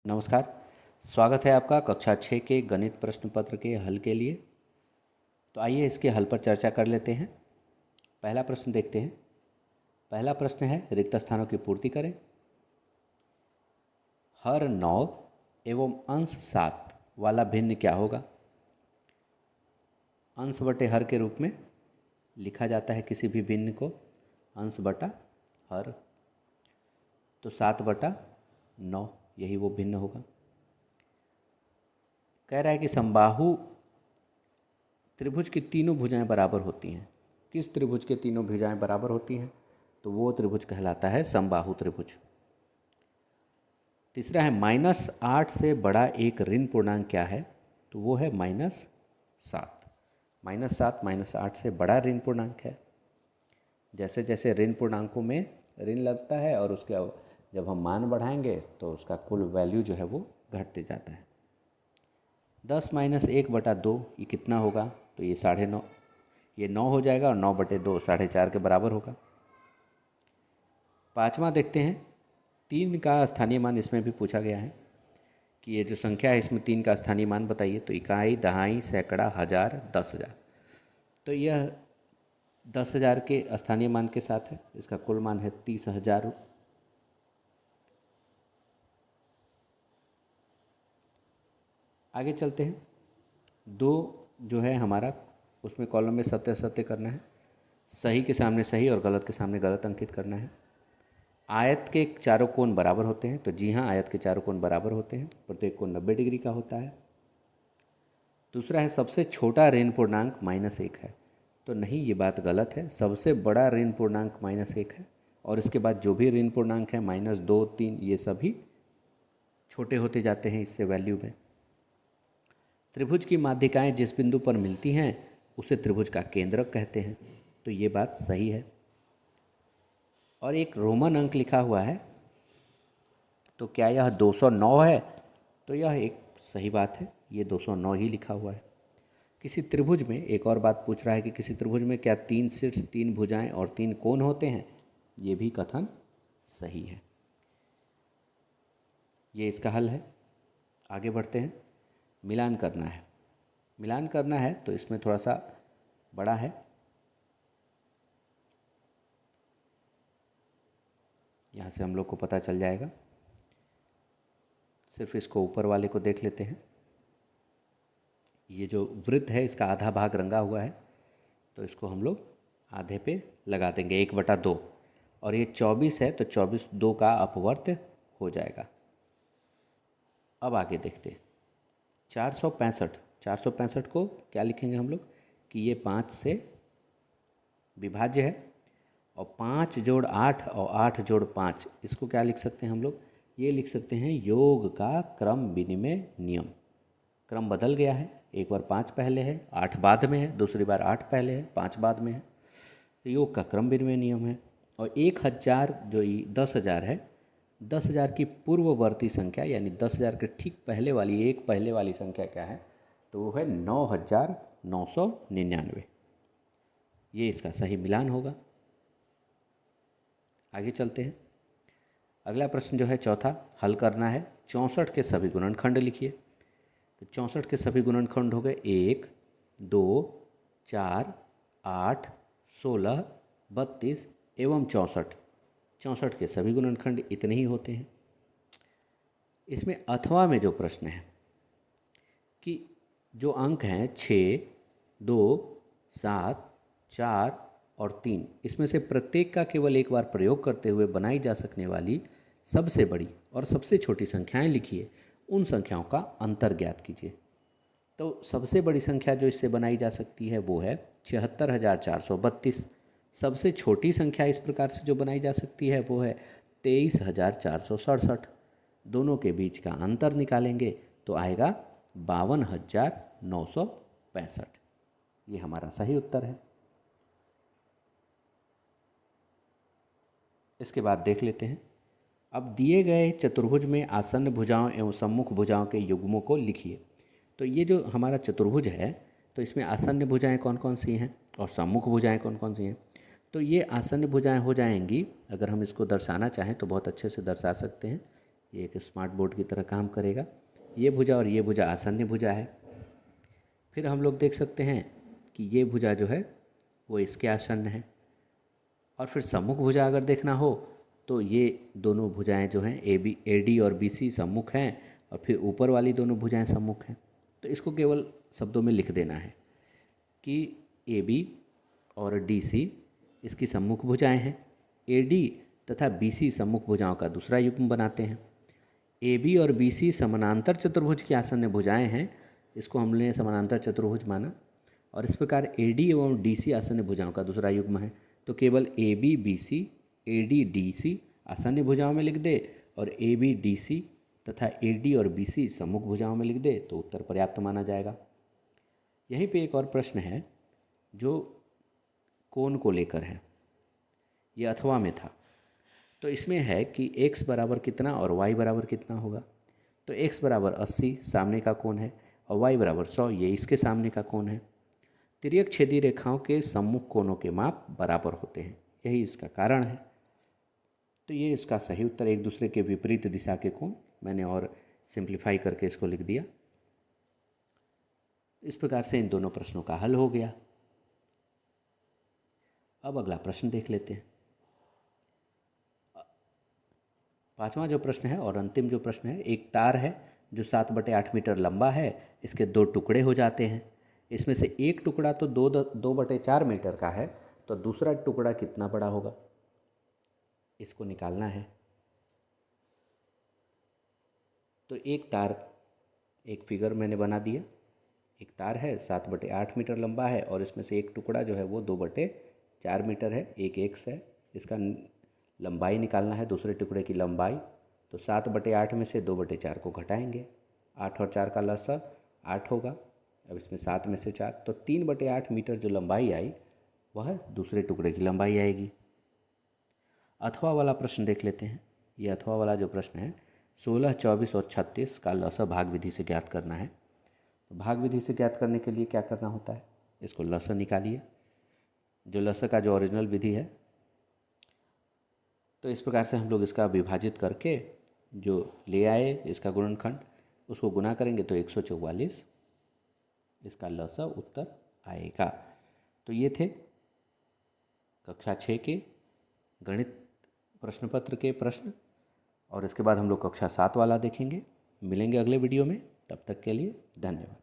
नमस्कार। स्वागत है आपका कक्षा 6 के गणित प्रश्न पत्र के हल के लिए। तो आइए इसके हल पर चर्चा कर लेते हैं। पहला प्रश्न देखते हैं। पहला प्रश्न है, रिक्त स्थानों की पूर्ति करें। हर 9 एवं अंश 7 वाला भिन्न क्या होगा? अंश बटे हर के रूप में लिखा जाता है किसी भी भिन्न को, अंश बटा हर। तो 7/9 यही वो भिन्न होगा। कह रहा है कि समबाहु त्रिभुज की तीनों भुजाएं बराबर होती हैं। किस त्रिभुज के तीनों भुजाएं बराबर होती हैं? तो वो त्रिभुज कहलाता है समबाहु त्रिभुज। तीसरा है, -8 से बड़ा एक ऋण पूर्णांक क्या है? तो वो है -7। -7 -8 से बड़ा ऋण पूर्णांक है। जैसे जैसे ऋण पूर्णांकों में ऋण लगता है और उसके जब हम मान बढ़ाएंगे तो उसका कुल वैल्यू जो है वो घटते जाता है। 10 - 1/2 ये कितना होगा? तो ये 9.5, ये 9 हो जाएगा और 9/2 4.5 के बराबर होगा। पाँचवा देखते हैं, 3 का स्थानीय मान इसमें भी पूछा गया है कि ये जो संख्या है इसमें 3 का स्थानीय मान बताइए। तो इकाई, दहाई, सैकड़ा, हजार, 10,000। तो यह 10,000 के स्थानीय मान के साथ है। इसका कुल मान है 30,000। आगे चलते हैं। 2 जो है हमारा, उसमें कॉलम में सत्य सत्य करना है। सही के सामने सही और गलत के सामने गलत अंकित करना है। आयत के चारों कोण बराबर होते हैं। तो जी हाँ, आयत के चारों कोण बराबर होते हैं। प्रत्येक कोण 90 डिग्री का होता है। दूसरा है, सबसे छोटा ऋण पूर्णांक -1 है। तो नहीं, ये बात गलत है। सबसे बड़ा ऋण पूर्णांक -1 है और इसके बाद जो भी ऋण पूर्णांक है -2, 3, ये सभी छोटे होते जाते हैं इससे वैल्यू में। त्रिभुज की माध्यिकाएं जिस बिंदु पर मिलती हैं उसे त्रिभुज का केंद्रक कहते हैं। तो ये बात सही है। और एक रोमन अंक लिखा हुआ है, तो क्या यह 209 है? तो यह एक सही बात है, ये 209 ही लिखा हुआ है। किसी त्रिभुज में एक और बात पूछ रहा है कि किसी त्रिभुज में क्या 3 शीर्ष, 3 भुजाएं और 3 कोण होते हैं? ये भी कथन सही है। ये इसका हल है। आगे बढ़ते हैं। मिलान करना है। मिलान करना है तो इसमें थोड़ा सा बड़ा है। यहाँ से हम लोग को पता चल जाएगा। सिर्फ इसको ऊपर वाले को देख लेते हैं। ये जो वृत्त है इसका आधा भाग रंगा हुआ है, तो इसको हम लोग आधे पे लगा देंगे, 1/2। और ये 24 है तो 24 2 का अपवर्त हो जाएगा। अब आगे देखते हैं। 465 को क्या लिखेंगे हम लोग कि ये 5 से विभाज्य है। और 5 जोड़ 8 और 8 जोड़ 5, इसको क्या लिख सकते हैं हम लोग? ये लिख सकते हैं योग का क्रम विनिमय नियम। क्रम बदल गया है, एक बार 5 पहले है, 8 बाद में है, दूसरी बार 8 पहले है, 5 बाद में है। तो योग का क्रम विनिमय नियम है। और 1000 जो 10,000 है, 10,000 की पूर्ववर्ती संख्या यानी 10,000 के ठीक पहले वाली, एक पहले वाली संख्या क्या है? तो वो है 9,999। ये इसका सही मिलान होगा। आगे चलते हैं। अगला प्रश्न जो है चौथा, हल करना है। 64 के सभी गुणनखंड लिखिए। तो 64 के सभी गुणनखंड हो गए 1, 2, 4, 8, 16, 32 एवं 64। 64 के सभी गुणनखंड इतने ही होते हैं। इसमें अथवा में जो प्रश्न है कि जो अंक हैं 6, 2, 7, 4 और 3, इसमें से प्रत्येक का केवल एक बार प्रयोग करते हुए बनाई जा सकने वाली सबसे बड़ी और सबसे छोटी संख्याएं लिखिए। उन संख्याओं का अंतर ज्ञात कीजिए। तो सबसे बड़ी संख्या जो इससे बनाई जा सकती है वो है 76,432। सबसे छोटी संख्या इस प्रकार से जो बनाई जा सकती है वो है 23,467। दोनों के बीच का अंतर निकालेंगे तो आएगा 52,965। ये हमारा सही उत्तर है। इसके बाद देख लेते हैं। अब दिए गए चतुर्भुज में आसन्न भुजाओं एवं सम्मुख भुजाओं के युग्मों को लिखिए। तो ये जो हमारा चतुर्भुज है, तो इसमें आसन्न भुजाएं कौन कौन सी हैं और सम्मुख भुजाएं कौन कौन सी हैं? तो ये आसन्न भुजाएं हो जाएंगी, अगर हम इसको दर्शाना चाहें तो बहुत अच्छे से दर्शा सकते हैं। ये एक स्मार्ट बोर्ड की तरह काम करेगा। ये भुजा और ये भुजा आसन्न भुजा है। फिर हम लोग देख सकते हैं कि ये भुजा जो है वो इसके आसन्न है। और फिर सम्मुख भुजा अगर देखना हो तो ये दोनों भुजाएं जो हैं AD और BC सम्मुख हैं, और फिर ऊपर वाली दोनों भुजाएं सम्मुख हैं। तो इसको केवल शब्दों में लिख देना है कि AB और DC इसकी सम्मुख भुजाएं हैं। AD तथा BC सम्मुख भुजाओं का दूसरा युग्म बनाते हैं। AB और BC समानांतर चतुर्भुज की आसन्न भुजाएं हैं, इसको हमने समानांतर चतुर्भुज माना। और इस प्रकार AD एवं DC आसन्न भुजाओं का दूसरा युग्म है। तो केवल AB BC AD DC आसन्न भुजाओं में लिख दे और AB DC तथा AD और BC सम्मुख भुजाओं में लिख दे तो उत्तर पर्याप्त माना जाएगा। यहीं पे एक और प्रश्न है जो कोण को लेकर है, ये अथवा में था। तो इसमें है कि x बराबर कितना और y बराबर कितना होगा। तो x बराबर 80 सामने का कोण है और y बराबर 100 ये इसके सामने का कोण है। तिर्यक छेदी रेखाओं के सम्मुख कोणों के माप बराबर होते हैं, यही इसका कारण है। तो ये इसका सही उत्तर, एक दूसरे के विपरीत दिशा के कोण। मैंने और सिंप्लीफाई करके इसको लिख दिया। इस प्रकार से इन दोनों प्रश्नों का हल हो गया। अब अगला प्रश्न देख लेते हैं। पांचवा जो प्रश्न है और अंतिम जो प्रश्न है, एक तार है जो 7/8 मीटर लंबा है। इसके 2 टुकड़े हो जाते हैं। इसमें से एक टुकड़ा तो 2/4 मीटर का है, तो दूसरा टुकड़ा कितना बड़ा होगा, इसको निकालना है। तो एक तार, एक फिगर मैंने बना दिया। एक तार है 7/8 मीटर लंबा है और इसमें से एक टुकड़ा जो है वो 2/4 मीटर है। एक एक्स है, इसका लंबाई निकालना है, दूसरे टुकड़े की लंबाई। तो 7/8 में से 2/4 को घटाएंगे, 8 और 4 का लसा 8 होगा। अब इसमें 7 में से 4, तो 3/8 मीटर जो लंबाई आई वह दूसरे टुकड़े की लंबाई आएगी। अथवा वाला प्रश्न देख लेते हैं। ये अथवा वाला जो प्रश्न है, 16, 24 और 36 का लसा भाग विधि से ज्ञात करना है। तो भाग विधि से ज्ञात करने के लिए क्या करना होता है, इसको लसा निकालिए, जो लसा का जो ओरिजिनल विधि है। तो इस प्रकार से हम लोग इसका विभाजित करके जो ले आए इसका गुणनखंड, उसको गुना करेंगे तो 144 इसका लसा उत्तर आएगा। तो ये थे कक्षा 6 के गणित प्रश्न पत्र के प्रश्न, और इसके बाद हम लोग कक्षा 7 वाला देखेंगे। मिलेंगे अगले वीडियो में, तब तक के लिए धन्यवाद।